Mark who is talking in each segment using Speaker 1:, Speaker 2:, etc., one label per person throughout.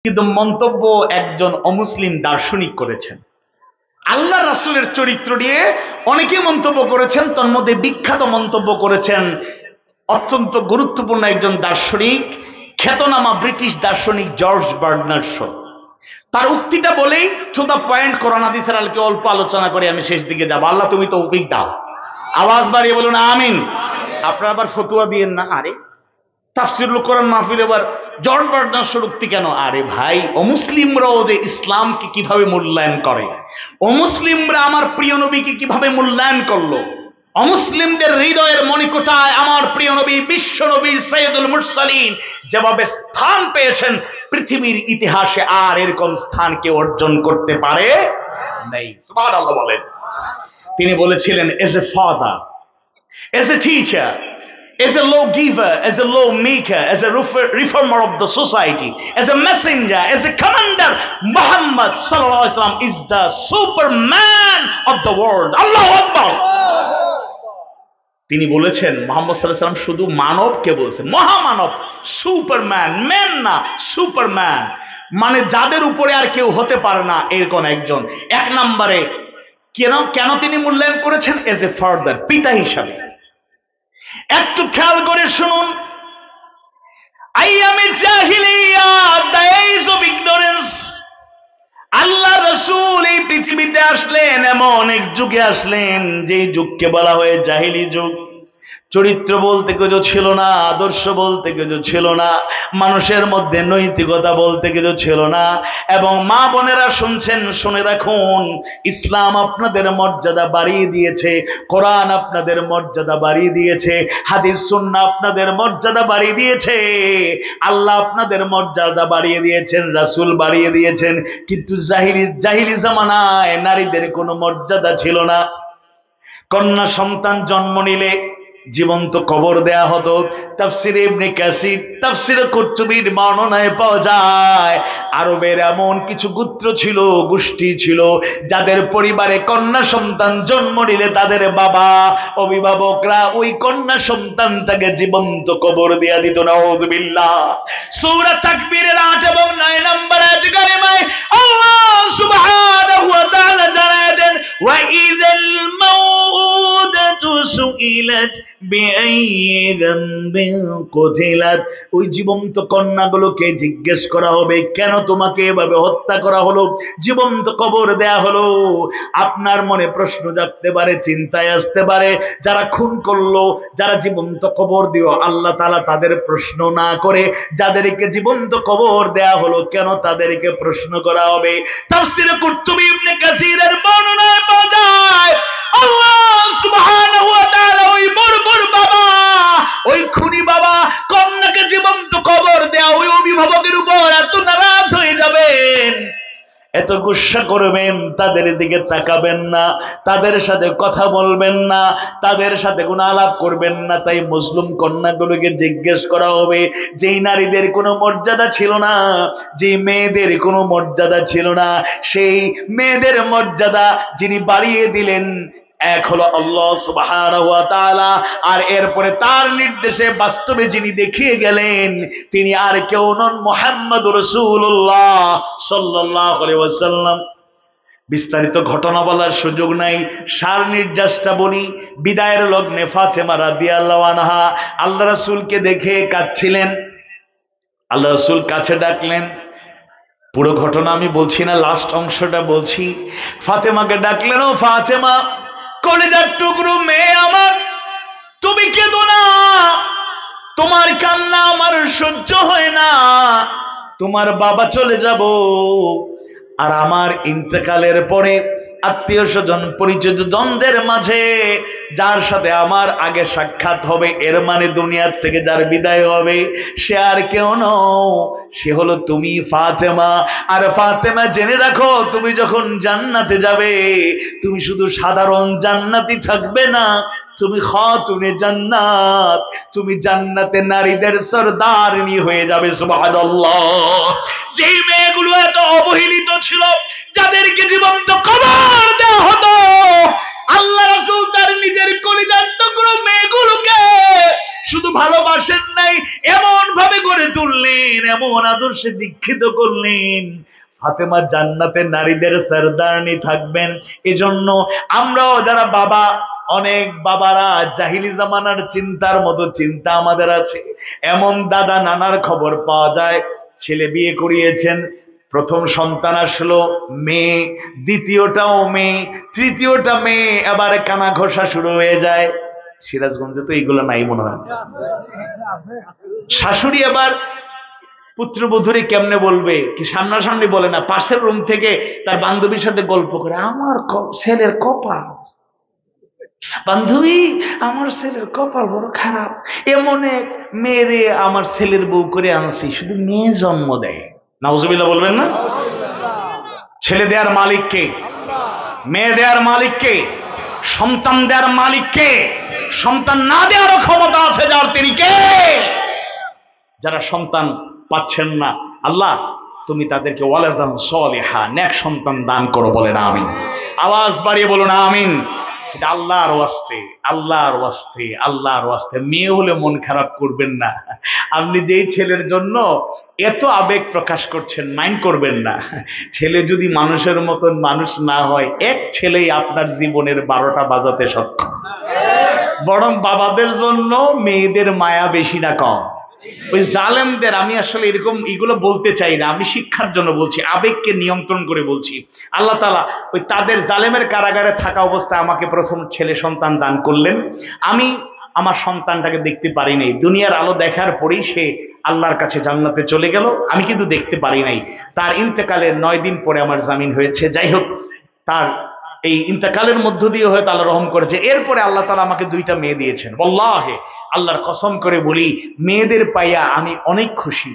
Speaker 1: কিন্তু মন্তব্য একজন অমুসলিম দার্শনিক করেছেন। আল্লাহ রাসূলের চরিত্র নিয়ে অনেকে মন্তব্য করেছেন, তন্মধ্যে বিখ্যাত মন্তব্য করেছেন অত্যন্ত গুরুত্বপূর্ণ একজন দার্শনিক, খ্যাতনামা ব্রিটিশ দার্শনিক জর্জ বার্নার্ড শ। তার উক্তিটা বলেই টু দা পয়েন্ট কোরআন হাদিসের আলোকে অল্প আলোচনা করে আমি শেষ দিকে যাব। আল্লাহ তুমি তৌফিক দাও। আওয়াজ বাড়িয়ে বলুন আমিন। আপনারা আবার ফতুয়া দিয়েন না, আরে তাফসিরুল কোরআন মাহফিল এবার জর্জ বার্নার্ড শর উক্তি কেন? আরে ভাই, অমুসলিমরাও যে ইসলামকে কিভাবে মূল্যায়ন করে, অমুসলিমরা আমার প্রিয় নবীকে কিভাবে মূল্যায়ন করলো, অমুসলিমদের হৃদয়ের মণিকোঠায় আমার প্রিয় নবী বিশ্ব নবী সৈয়দুল মুরসালিন যেভাবে স্থান পেয়েছেন, পৃথিবীর ইতিহাসে আর এরকম স্থান কেউ অর্জন করতে পারে নাই। সুবহানাল্লাহ বলেন। তিনি বলেছিলেন, as a father, as a teacher, as a lawgiver, as a lawmaker, as a reformer of the society, as a messenger, as a commander, Muhammad sallallahu alaihi wasallam is the superman of the world. Allahu Akbar. তিনি বলেছেন মুহাম্মদ সাল্লাল্লাহু আলাইহি ওয়াসাল্লাম শুধু মানবকে বলছেন, মহামানব, Superman, man না Superman, মানে যাদের উপরে আর কেউ হতে পারে না এরকম একজন। এক নম্বরে কেন তিনি মূল্যায়ন করেছেন? এজ এ ফাদার, পিতা হিসাবে। একটু খেয়াল করে শুনুন, আইয়ামে জাহিলিয়া, দ্য এজ অফ ইগনোরেন্স, আল্লাহ রাসূল এই পৃথিবীতে আসলেন, এমন এক যুগে আসলেন যেই যুগকে বলা হয় জাহিলি যুগ। চরিত্র বলতে কিছু ছিল না, আদর্শ বলতে কিছু ছিল না, মানুষের মধ্যে নৈতিকতা বলতে কিছু ছিল না। এবং মা বোনেরা শুনছেন, শুনে রাখুন, ইসলাম আপনাদের মর্যাদা বাড়িয়ে দিয়েছে, কোরআন আপনাদের মর্যাদা বাড়িয়ে দিয়েছে, হাদিস সুন্নাহ আপনাদের মর্যাদা বাড়িয়ে দিয়েছে, আল্লাহ আপনাদের মর্যাদা বাড়িয়ে দিয়েছেন, রাসূল বাড়িয়ে দিয়েছেন। কিন্তু জাহিলি জামানায় নারীদের কোনো মর্যাদা ছিল না। কন্যা সন্তান জন্ম নিলে জীবন্ত কবর দেয়া হতো। তাফসিরে ইবনে কাসির, তাফসিরে কুরতুবীর বর্ণনায় পাওয়া যায়, আরবের এমন কিছু গোত্র ছিল, গোষ্ঠী ছিল, যাদের পরিবারে কন্যা সন্তান জন্ম নিলে তাদের বাবা অভিভাবকরা ওই কন্যা সন্তানটাকে জীবন্ত কবর দেয়া দিত। নাউযুবিল্লাহ। সূরা তাকবীরের 8 এবং 9 নম্বর আয়াত কারিমায় আল্লাহ সুবহানাহু ওয়া তাআলা জানায় দেন, ওয়া ইযাল মাউউদাতু সুইলাত বিআইয়ি যামবিন কুতিলাত, ওই জীবন্ত কন্যাগুলোকে জিজ্ঞেস করা হবে, কেন তোমাকে এভাবে হত্যা করা হলো, জীবন্ত কবর দেয়া হলো। আপনার মনে প্রশ্ন জাগতে পারে, চিন্তায় আসতে পারে, যারা খুন করলো, যারা জীবন্ত কবর দিও, আল্লাহ তাআলা তাদের প্রশ্ন না করে যাদেরকে জীবন্ত কবর দেয়া হলো কেন তাদেরকে প্রশ্ন করা হবে? তাফসীরে কুরতুবী ইবনে কাসিরের বর্ণনায় পাওয়া যায়, আল্লাহ সুবহানাহু ওয়া তাআলা ওই বর্বর বাবা, ওই খুনি বাবা কন্যাকে জীবন্ত কবর দেয়া ওই অভিভাবকের উপর এত নারাজ হয়ে যাবেন, এত গুসা করবেন, তাদের দিকে তাকাবেন না, তাদের সাথে কথা বলবেন না, তাদের সাথে কোনো আলাপ করবেন না। তাই মুসলিম কন্যাগুলোকে জিজ্ঞেস করা হবে, যেই নারীদের কোনো মর্যাদা ছিল না, যেই মেয়েদের কোনো মর্যাদা ছিল না, সেই মেয়েদের মর্যাদা যিনি বাড়িয়ে দিলেন এক হলো আল্লাহ সুবহানাহু ওয়া তাআলা, আর এরপরে তার নির্দেশে বাস্তবে যিনি দেখিয়ে গেলেন তিনি আর কেউ নন, মুহাম্মদুর রাসূলুল্লাহ সাল্লাল্লাহু আলাইহি ওয়াসাল্লাম। বিস্তারিত ঘটনা বলার সুযোগ নাই, সার নির্যাসটা বলি। বিদায়ের লগ্নে ফাতেমা রাদিয়াল্লাহু আনহা আল্লাহ রাসূলকে দেখে কাঁদছিলেন। আল্লাহ রাসূল কাছে ডাকলেন, পুরো ঘটনা আমি বলছি না, লাস্ট অংশটা বলছি। ফাতেমাকে ডাকলেন, ও ফাতেমা, কলিজার টুকরো মেয়ে আমার, তুমি কেঁদো না, তোমার কান্না আমার সহ্য হয় না, তোমার বাবা চলে যাব, আর আমার ইন্তেকালের পরে আত্মীয় স্বজন পরিচিত জনদের মাঝে যার সাথে আমার আগে সাক্ষাৎ হবে, এর মানে দুনিয়ার থেকে যার বিদায় হবে সে আর কেউ নও, সে হলো তুমি ফাতেমা। আর ফাতেমা জেনে রাখো, তুমি যখন জান্নাতে যাবে তুমি শুধু সাধারণ জান্নাতি থাকবে না, তুমি খাতুনে জান্নাত, তুমি জান্নাতে নারীদের সরদারনি হয়ে যাবে। সুবহানাল্লাহ। যেই মেয়েগুলো এত অবহেলিত ছিল, যাদেরকে জীবন্ত কবর দেওয়া হতো, আল্লাহ রাসূল তার নিজের কলিজার টুকরো মেয়েগুলোকে শুধু ভালোবাসেন নাই, এমন ভাবে গড়ে তুললেন, এমন আদর্শে দীক্ষিত করলেন, ফাতেমা জান্নাতের নারীদের সরদারনি থাকবেন। এজন্য আমরাও যারা বাবা, অনেক বাবারা জাহিলি জামানার চিন্তার মতো চিন্তা আমাদের আছে। এমন দাদা নানার খবর পাওয়া যায়, ছেলে বিয়ে করিয়েছেন, প্রথম সন্তান আসলো মেয়ে, দ্বিতীয়টাও মেয়ে, তৃতীয়টা মেয়ে, এবারে কানা ঘষা শুরু হয়ে যায়। সিরাজগঞ্জে তো এইগুলো নাই মনে হয়। শাশুড়ি এবার পুত্রবধূরে কেমনে বলবে, কি সামনাসামনি বলে না, পাশের রুম থেকে তার বান্ধবীর সাথে গল্প করে, আমার ছেলের কপাল, বান্ধবী আমার ছেলের কপাল বড় খারাপ, এমন এক মেয়েরে আমার ছেলের বউ করে আনছি, শুধু মেয়ে জন্ম দেয়। নাউজুবিল্লাহ বলবেন না? ছেলে দেওয়ার মালিক কে? মেয়ে দেওয়ার মালিক কে? সন্তান দেওয়ার মালিক কে? সন্তান না দেওয়ারও ক্ষমতা আছে যার, তিনি কে? যারা সন্তান পাচ্ছেন না, আল্লাহ তুমি তাদেরকে ওয়ালাদান সলিহা, নেক সন্তান দান করো, বলেন আমিন। আওয়াজ বাড়িয়ে বলুন আমিন। আল্লাহর ওয়াস্তে, আল্লাহর ওয়াস্তে, আল্লাহর ওয়াস্তে মেয়ে হলে মন খারাপ করবেন না। আপনি যেই ছেলের জন্য এত আবেগ প্রকাশ করছেন, মাইন্ড করবেন না। ছেলে যদি মানুষের মতন মানুষ না হয়, এক ছেলেই আপনার জীবনের 12টা বাজাতে সক্ষম। বরং বাবাদের জন্য মেয়েদের মায়া বেশি না কম? ওই জালেমদের, আমি আসলে এরকম এগুলো বলতে চাই না, আমি শিক্ষার জন্য বলছি, আবেগকে নিয়ন্ত্রণ করে বলছি। আল্লাহ তাআলা ওই তাদের জালেমের কারাগারে থাকা অবস্থায় আমাকে প্রথম ছেলে সন্তান দান করলেন। আমি আমার সন্তানটাকে দেখতে পারি নাই, দুনিয়ার আলো দেখার পরেই সে আল্লাহর কাছে জান্নাতে চলে গেল, আমি কিন্তু দেখতে পারি নাই। তার ইন্তেকালের 9 দিন পরে আমার জামিন হয়েছে। যাই হোক, তার এই ইন্তেকালের মধ্য দিয়ে হয়তো আল্লাহ রহম করেছে। এরপরে আল্লাহ তাআলা আমাকে 2টা মেয়ে দিয়েছেন। ওয়াল্লাহি আল্লাহর কসম করে বলি, মেয়েদের পাইয়া আমি অনেক খুশি।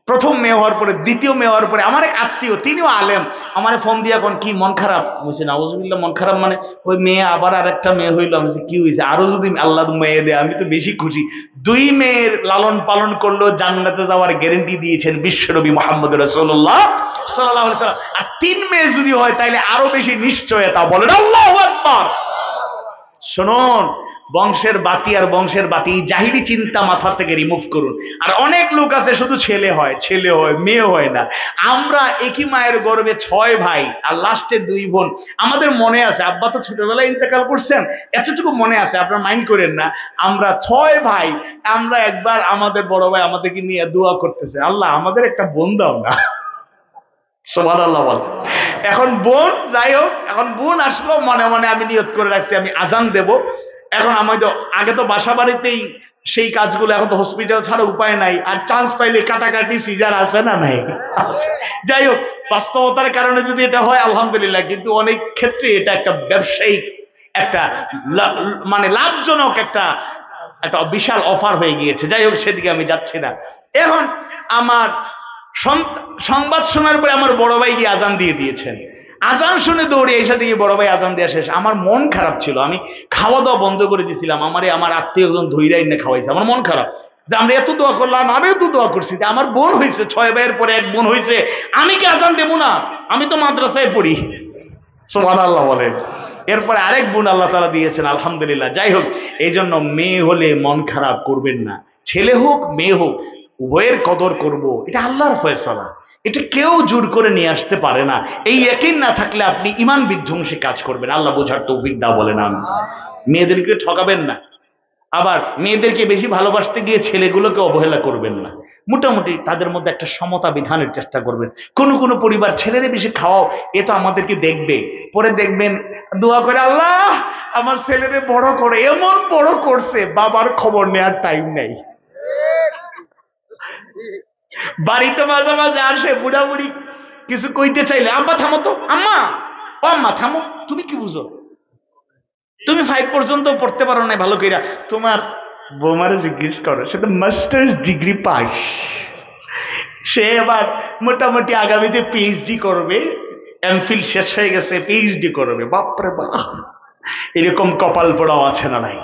Speaker 1: প্রথম মেয়ে হওয়ার পরে, দ্বিতীয় মেয়ে হওয়ার পরে আমার এক আত্মীয়, তিনিও আলেম, আমার ফোন দিয়ে এখন কি মন খারাপ, বলছে নাউজুবিল্লাহ মন খারাপ মানে ওই মেয়ে আবার আরেকটা মেয়ে হইলো। আমি বলছি কি হয়েছে? আরো যদি আল্লাহ মেয়ে দেয় আমি তো বেশি খুশি। 2 মেয়ের লালন পালন করলো, জান্নাতে যাওয়ার গ্যারান্টি দিয়েছেন বিশ্বনবী মুহাম্মদ রাসূলুল্লাহ সাল্লাল্লাহু আলাইহি ওয়াসাল্লাম। আর 3 মেয়ে যদি হয় তাহলে আরো বেশি নিশ্চয়তা, বলেন আল্লাহু আকবার। শুনুন, বংশের বাতি আর বংশের বাতি, জাহিলি চিন্তা মাথা থেকে রিমুভ করুন। আর অনেক লোক আছে শুধু ছেলে হয়, ছেলে হয়, মেয়ে হয় না। আমরা একই মায়ের গর্ভে 6 ভাই আর লাস্টে 2 বোন। আমাদের মনে আছে, আব্বা তো ছোটবেলায় ইন্তেকাল করছেন, এতটুকু মনে আছে, আপনারা মাইন্ড করেন না। আমরা 6 ভাই, আমরা একবার আমাদের বড় ভাই আমাদেরকে নিয়ে দোয়া করতেছে, আল্লাহ আমাদের একটা বোন দাও না। সুবহানাল্লাহ বল। এখন বোন, যাই হোক, এখন বোন আসলো, মনে মনে আমি নিয়ত করে রাখছি আমি আজান দেব। এখন আমি তো আগে তো বাসা বাড়িতেই সেই কাজগুলো, এখন তো হসপিটাল ছাড়া উপায় নাই, আর চান্স পাইলে কাটাকাটি সিজার আছে না নাই? যাই হোক, বাস্তবতার কারণে যদি এটা হয় আলহামদুলিল্লাহ, কিন্তু অনেক ক্ষেত্রে এটা একটা ব্যবসায়িক, একটা মানে লাভজনক একটা বিশাল অফার হয়ে গিয়েছে। যাই হোক, সেদিকে আমি যাচ্ছি না। এখন আমার সংবাদ শোনার পরে আমার বড় ভাই গিয়ে আজান দিয়ে দিয়েছেন। আজান শুনে দৌড়ে এসে দিয়ে বড় ভাই আজান দেওয়া শেষ। আমার মন খারাপ ছিল, আমি খাওয়া দাওয়া বন্ধ করে দিয়েছিলাম। আমার আত্মীয়জন ধৈর্য এনে খাওয়াইছে। আমার মন খারাপ যে আমরা এত দোয়া করলাম, আমিও তো দোয়া করছি, আমার বোন হয়েছে, 6 ভাইয়ের পরে এক বোন হয়েছে, আমি কি আজান দেবো না? আমি তো মাদ্রাসায় পড়ি। সুবহানাল্লাহ বলেন। এরপরে আরেক বোন আল্লাহ তাআলা দিয়েছেন, আলহামদুলিল্লাহ। যাই হোক, এই জন্য মেয়ে হলে মন খারাপ করবেন না, ছেলে হোক মেয়ে হোক উভয়ের কদর করব, এটা আল্লাহর ফয়সালা, এটা কেউ জোর করে নিয়ে আসতে পারে না। এই ইয়াকিন না থাকলে আপনি ঈমান বিধ্বংসী কাজ করবেন। আল্লাহ বোঝার তৌফিক দাও, বলেন আমিন। মেয়েদেরকে ঠকাবেন না, আবার মেয়েদেরকে বেশি ভালোবাসতে গিয়ে ছেলেগুলোকে অবহেলা করবেন না। মোটামুটি তাদের মধ্যে একটা সমতা বিধানের চেষ্টা করবেন। কোন কোন পরিবার ছেলেরে বেশি খাওয়াও, এ তো আমাদেরকে দেখবে, পরে দেখবেন দোয়া করে, আল্লাহ আমার ছেলেরে বড় করে, এমন বড় করছে বাবার খবর নেওয়ার টাইম নেই। বাড়িতে মাঝে মাঝে আসে বুড়া বুড়ি, কিছু কইতে চাইলে আব্বা থামো তো, আম্মা ও আম্মা থামো, তুমি কি বুঝো, তুমি 5 পর্যন্ত পড়তে পারো না ভালো কইরা, তোমার বৌমারে জিজ্ঞেস করো, সে তো মাস্টার্স ডিগ্রি পাস, সে এবার মোটামুটি আগামীতে পিএইচডি করবে, এমফিল শেষ হয়ে গেছে, পিএইচডি করবে। বাপরে বাপ, এরকম কপাল পোড়াও আছে না নাই?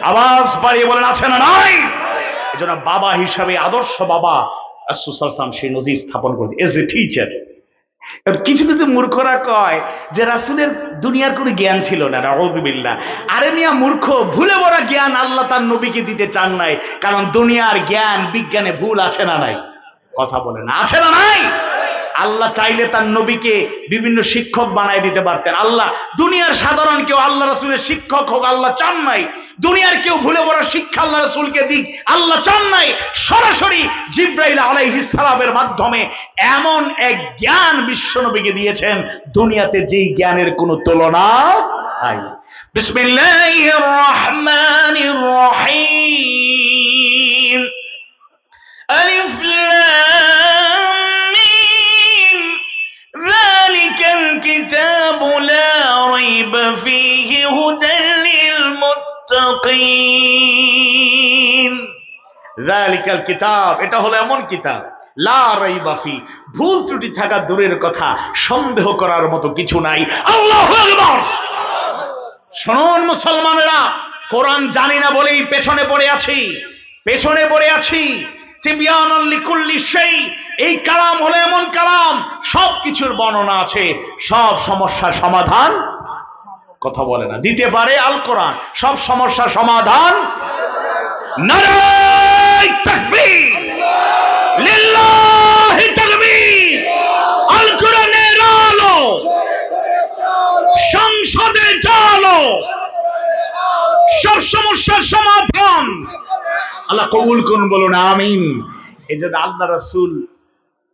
Speaker 1: আওয়াজ বাড়িয়ে বলেন আছে না নাই? এজন্য বাবা হিসাবে, আদর্শ বাবা রাসূল সাল্লাল্লাহু আলাইহি ওয়াসাল্লাম সেই নজির স্থাপন করেছে। এজ এ টিচার, কিছু কিছু মূর্খরা কয় যে রাসূলের দুনিয়ার কোনো জ্ঞান ছিল না, নাউযুবিল্লাহ। আরে মিয়া মূর্খ, ভুলে ভরা জ্ঞান আল্লাহ তার নবীকে দিতে চান নাই, কারণ দুনিয়ার জ্ঞান বিজ্ঞানে ভুল আছে না নাই? কথা বলে না, আছে না নাই? আল্লাহ চাইলে তার নবীকে বিভিন্ন শিক্ষক বানায় দিতে পারতেন। আল্লাহ দুনিয়ার সাধারণ কেউ আল্লাহ রাসূলের শিক্ষক হোক আল্লাহ চান নাই। দুনিয়ার কেউ ভুলে ভরা শিক্ষা আল্লাহ রাসূলকে দিক আল্লাহ চান নাই। সরাসরি জিবরাইল আলাইহিস সালামের মাধ্যমে এমন এক জ্ঞান বিশ্বনবীকে দিয়েছেন দুনিয়াতে যেই জ্ঞানের কোনো তুলনা নাই। বিসমিল্লাহির রহমানির রহিম। আলিফ লাম মিম যালিকাল কিতাবু লা রাইবা ফীহি হুদাল লিল মুত্তাকিন। যালিকাল কিতাব, এটা হলো এমন কিতাব, লা রাইবা ফী, ভুল ত্রুটি থাকা দূরের কথা, সন্দেহ করার মতো কিছু নাই। আল্লাহু আকবার। শুনুন মুসলমানেরা, কোরআন জানি না বলেই পেছনে পড়ে আছি। তিবয়ানান লিকুল্লি শাই, এই কালাম হলো এমন কালাম, সব কিছুর বর্ণনা আছে, সব সমস্যার সমাধান, কথা বলে না, দিতে পারে আল কোরআন, সব সমস্যার সমাধান। নারায়ে তাকবীর, লিল্লাহি তাকবীর। আল কোরআনের আলো সংসদে জালো, সব সমস্যার সমাধান। আল্লাহ কবুল করুন, বলুন আমিন। এই জন্য আল্লাহ রাসূল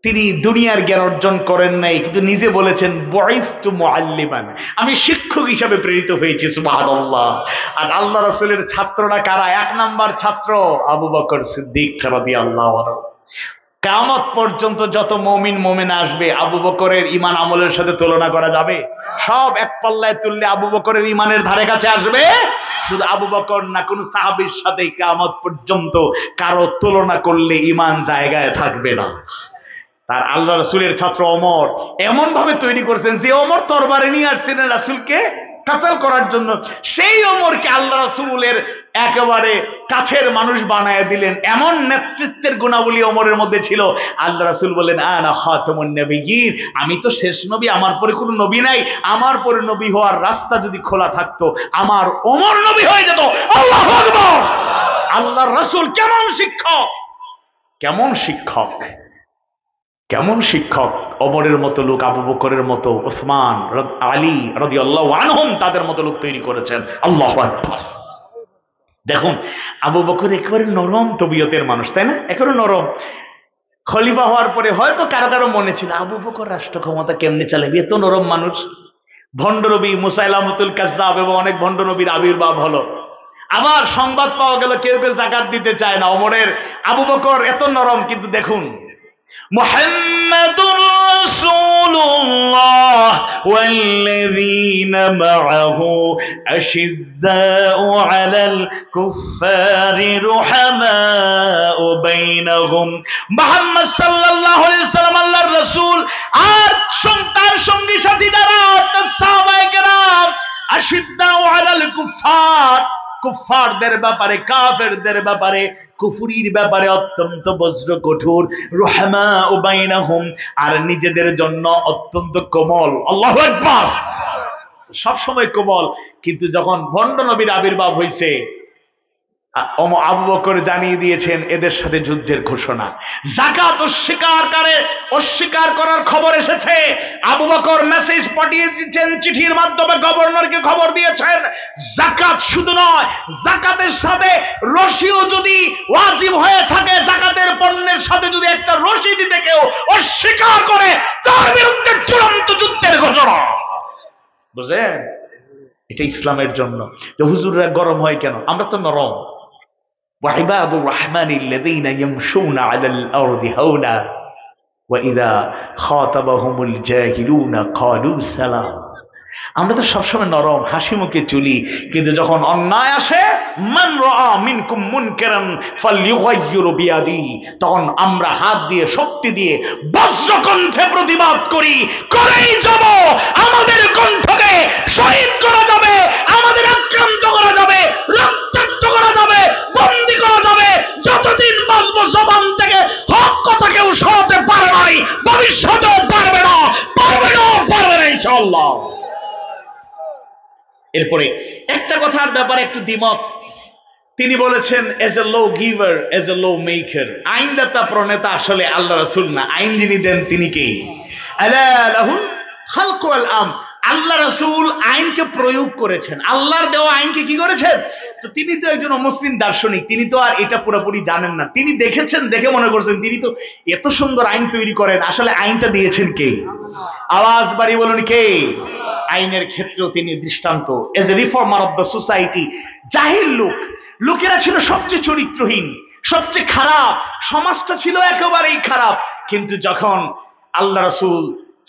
Speaker 1: তিনি দুনিয়ার জ্ঞান অর্জন করেন নাই, কিন্তু নিজে বলেছেন বুইসতু মুআল্লিমান, আমি শিক্ষক হিসাবে প্রেরিত হয়েছি। সুবহানাল্লাহ। আর আল্লাহ রাসূলের ছাত্ররা কারা? এক নাম্বার ছাত্র আবু বকর সিদ্দিক রাদিয়াল্লাহু আনহু। কিয়ামত পর্যন্ত যত মুমিন মুমিনা আসবে আবু বকরের ঈমান আমলের সাথে তুলনা করা যাবে? সব এক পাল্লায় তুললে আবু বকরের ঈমানের ধারে কাছে আসবে? শুধু আবু বকর না, কোন সাহাবীর সাথে কিয়ামত পর্যন্ত কারো তুলনা করলে ঈমান জায়গায় থাকবে না। তার আল্লাহ রাসূলের ছাত্র ওমর এমন ভাবে তৈরি করেছেন যে ওমর তরবারি নিয়ে আসছিলেন রাসূলকে কাতাল করার জন্য, সেই ওমরকে আল্লাহ রাসূলের একেবারে কাছের মানুষ বানায় দিলেন। এমন নেতৃত্বের গুণাবলী ওমরের মধ্যে ছিল। আল্লাহ রাসূল বলেন আনা খাতামুন নবিয়্যিন, আমি তো শেষ নবী, আমার পরে কোনো নবী নাই। আমার পরে নবী হওয়ার রাস্তা যদি খোলা থাকতো আমার ওমর নবী হয়ে যেত। আল্লাহু আকবার। আল্লাহর রাসূল কেমন শিক্ষক, ওমরের মতো লোক, আবু বকরের মতো, ওসমান, আলী রাদিয়াল্লাহু আনহুম, তাদের মতো লোক তৈরি করেছেন। আল্লাহু আকবার। দেখুন আবু বকর একেবারে নরম তবিয়তের মানুষ, তাই না? একেবারে নরম। খলিফা হওয়ার পরে হয়তো কারো কারো মনে ছিল আবু বকর রাষ্ট্র ক্ষমতা কেমনে চালাবে, এত নরম মানুষ। ভণ্ড নবী মুসাইলামতুল কাজ্জাব এবং অনেক ভণ্ড নবীর আবির্ভাব হলো। আবার সংবাদ পাওয়া গেল কেউ কেউ যাকাত দিতে চায় না। ওমরের আবু বকর এত নরম, কিন্তু দেখুন মুহাম্মাদুর রাসূলুল্লাহ ওয়াল্লাযীনা মাআহু আশিদ্দাউ আলাল কুফফারি রুহামাউ বাইনাহুম। মুহাম্মদ সাল্লাল্লাহু আলাইহি সাল্লাম আল্লাহর রাসূল আর তার সঙ্গী সাথী যারা সাহাবায়ে কেরাম আশিদ্দাউ আলাল কুফফার, কুফফারদের ব্যাপারে, কাফেরদের ব্যাপারে, কুফরির ব্যাপারে অত্যন্ত বজ্র কঠোর। রুহামাউ বাইনাহুম, আর নিজেদের জন্য অত্যন্ত কোমল। আল্লাহু আকবার। সব সময় কোমল, কিন্তু যখন ভণ্ড নবীর আবির্ভাব হয়েছে আবু বকর জানিয়ে দিয়েছেন এদের সাথে যুদ্ধের ঘোষণা। যাকাত অস্বীকার করার খবর এসেছে। আবু বকর মেসেজ পাঠিয়ে দিয়েছেন, চিঠির মাধ্যমে গভর্নরকে খবর দিয়েছেন যাকাত শুধু নয়, যাকাতের সাথে রশিও যদি ওয়াজিব হয়ে থাকে, যাকাতের পণ্যের সাথে যদি একটা রশি দিতে কেউ অস্বীকার করে তার বিরুদ্ধে চূড়ান্ত যুদ্ধের ঘোষণা। বুঝেন? এটা ইসলামের জন্য। যে হুজুররা গরম হয় কেন? আমরা তো নরম। وعباد الرحمن الذين يمشون على الأرض هونا وإذا خاطبهم الجاهلون قالوا سلام। আমরা তো সবসময় নরম, হাসি মুখে চলি, কিন্তু যখন অন্যায় আসে মান রাআ মিনকুম মুনকারান ফালইউগাইয়িরু বিয়াদিহি, তখন আমরা হাত দিয়ে, শক্তি দিয়ে বজ্রকণ্ঠে প্রতিবাদ করি, করেই যাব। আমাদের কণ্ঠকে শহীদ করা যাবে, আমাদের আক্রান্ত করা যাবে, রক্তাক্ত করা যাবে, বন্দী করা যাবে। যতদিন বাঁচবো জবান থেকে হক কথা কেউ সরাতে পারে নাই, ভবিষ্যতেও পারবে না। ইনশাআল্লাহ। এরপরে একটা কথার ব্যাপারে একটু দ্বিমত, তিনি বলেছেন as a law giver, as a law maker, আইনদাতা প্রণেতা আসলে আল্লাহ রাসূল না, আইন যিনি দেন তিনি কে? আলা লাহুল খালকু ওয়াল আমর। আল্লাহ রাসূল আইনকে প্রয়োগ করেছেন, আল্লাহর দেওয়া আইনকে কি করেছেন? তো তিনি তো একজন মুসলিম দার্শনিক, তিনি তো আর এটা পুরোপুরি জানেন না, তিনি দেখেছেন, দেখে মনে করছেন তিনি তো এত সুন্দর আইন তৈরি করেন, আসলে আইনটা দিয়েছেন কে? আওয়াজ বাড়ি বলুন কে? আইনের ক্ষেত্রেও তিনি দৃষ্টান্ত। As a reformer of the society, জাহিল লোকেরা ছিল সবচেয়ে চরিত্রহীন, সবচেয়ে খারাপ, সমাজটা ছিল একেবারেই খারাপ, কিন্তু যখন আল্লাহ রাসূল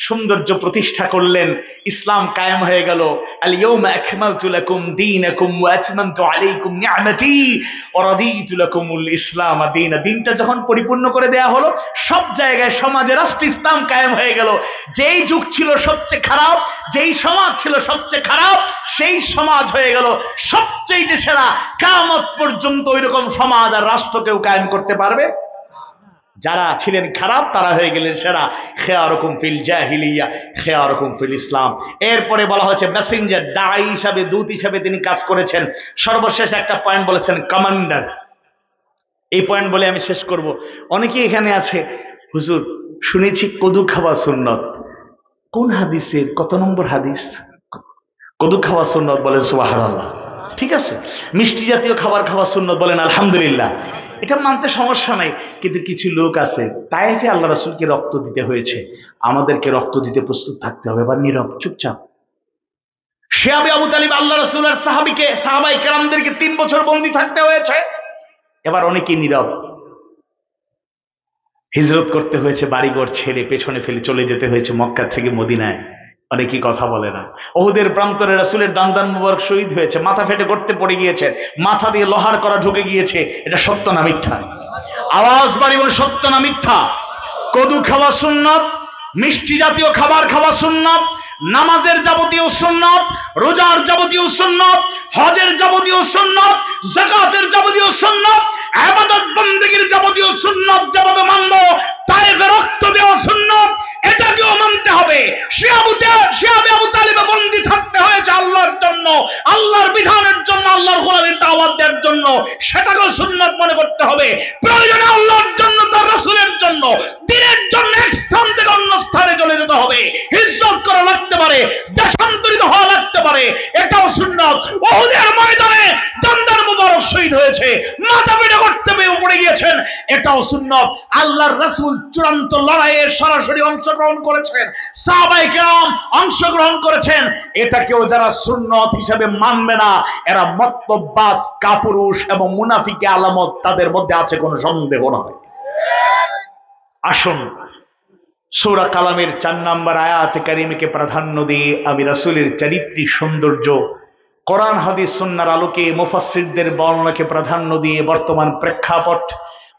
Speaker 1: সৌন্দর্য প্রতিষ্ঠা করলেন, ইসলাম কায়েম হয়ে গেল। আল ইয়াউমা আকমালতু লাকুম দীনাকুম ওয়া আতমামতু আলাইকুম নি'মাতি ওয়া রাদিতু লাকুমুল ইসলাম দীনা। দিনটা যখন পরিপূর্ণ করে দেয়া হলো, সব জায়গায় সমাজে রাষ্ট্রে ইসলাম কায়েম হয়ে গেল। যেই যুগ ছিল সবচেয়ে খারাপ, যেই সমাজ ছিল সবচেয়ে খারাপ, সেই সমাজ হয়ে গেল সবচেয়ে সেরা। কিয়ামত পর্যন্ত ওইরকম সমাজ আর রাষ্ট্র কেউ কায়েম করতে পারবে? যারা ছিলেন খারাপ তারা হয়ে গেলেন সেরা। খেয়ারকুম ফিল জাহিলিয়া খেয়ারকুম ফিল ইসলাম। এরপরে বলা হয়েছে মেসেঞ্জার, দাঈ হিসাবে, দূত হিসাবে তিনি কাজ করেছেন। সর্বশেষ একটা পয়েন্ট বলেছেন কমান্ডার। এই পয়েন্ট বলে আমি শেষ করব। অনেকেই এখানে আছে, হুজুর শুনেছি কদু খাওয়া সুন্নত। কোন হাদিসের কত নম্বর হাদিস? কদু খাওয়া সুন্নত, বলেন সুবহানাল্লাহ। ঠিক আছে, মিষ্টি জাতীয় খাবার খাওয়া সুন্নত, বলেন আলহামদুলিল্লাহ। এটা মানতে সমস্যা নাই, কিন্তু কিছু লোক আছে তায়েফে আল্লাহ রাসূলকে রক্ত দিতে হয়েছে, আমাদেরকে রক্ত দিতে প্রস্তুত থাকতে হবে, বা নীরব চুপচাপ। শিয়াবে আবু তালিব আল্লাহ রাসূলের সাহাবায়ে কেরামদেরকে 3 বছর বন্দী থাকতে হয়েছে, এবার অনেকেই নীরব। হিজরত করতে হয়েছে, বাড়িঘর ছেড়ে পেছনে ফেলে চলে যেতে হয়েছে মক্কা থেকে মদিনায়, অনেকেই কথা বলে না। উহুদের প্রান্তরে রাসূলের দান্দান মুবারক শহীদ হয়েছে, মাথা ফেটে গর্তে পড়ে গিয়েছে, মাথা দিয়ে লোহার করা ঢুকে গিয়েছে। এটা সত্য না মিথ্যা? আওয়াজ বাড়ি বলে সত্য না মিথ্যা? কদু খাওয়া সুন্নাত, মিষ্টি জাতীয় খাবার খাওয়া সুন্নাত, নামাজের যাবতীয় সুন্নাত, রোজার যাবতীয় সুন্নাত, হজের যাবতীয় সুন্নাত, যাকাতের যাবতীয় সুন্নাত, ইবাদত বন্দেগীর যাবতীয় সুন্নাত যেভাবে মানবো, তায়েফে রক্ত দেওয়া সুন্নাত এটাকেও মানতে হবে। শিয়াবে আবু তালিবে বন্দী থাকতে হয়েছে আল্লাহর জন্য, আল্লাহর বিধানের জন্য, আল্লাহর গোলামীর দাওয়াত দেওয়ার জন্য, সেটাকেও সুন্নাত মনে করতে হবে। প্রয়োজনে আল্লাহর জন্য, তার রাসূলের জন্য, দ্বীনের জন্য এক স্থান থেকে অন্য স্থানে চলে যেতে হবে, হিজরত করা লাগতে পারে, দেশান্তরিত হওয়া লাগতে পারে, এটাও সুন্নাত। উহুদের ময়দানে দান্দার মুবারক শহীদ হয়েছে, মাথা ফেটে গর্তে পড়ে গিয়েছেন, এটাও সুন্নাত। আল্লাহর রাসূল চূড়ান্ত লড়াইয়ে সরাসরি অংশগ্রহণ করেছেন, সাহাবায়ে কেরাম অংশগ্রহণ করেছেন। এটাকেও যারা সুন্নাত হিসেবে মানবে না, এরা মতলববাজ, কাপুরুষ এবং মুনাফিকি আলামত তাদের মধ্যে আছে, কোনো সন্দেহ নয়। আসুন সূরা কালামের 4 নম্বর আয়াতে কারিমাকে প্রাধান্য দিয়ে আমি রাসূলের চারিত্রিক সৌন্দর্য, কোরআন হাদিস সুন্নাহর আলোকে মুফাসসিরদের বর্ণনাকে প্রাধান্য দিয়ে বর্তমান প্রেক্ষাপট,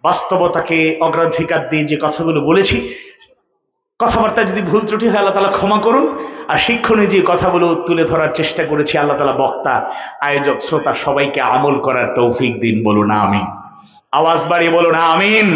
Speaker 1: বাস্তবতাকে অগ্রাধিকার দিয়ে যে কথাগুলো বলেছি, কথাবার্তা যদি ভুল ত্রুটি হয় আল্লাহ তাআলা ক্ষমা করুন। আর শিক্ষণীয় যে কথাগুলো তুলে ধরার চেষ্টা করেছি, আল্লাহ তাআলা বক্তা, আয়োজক, শ্রোতা সবাইকে আমল করার তৌফিক দিন, বলুন আমিন। আওয়াজ বাড়িয়ে বলুন আমিন।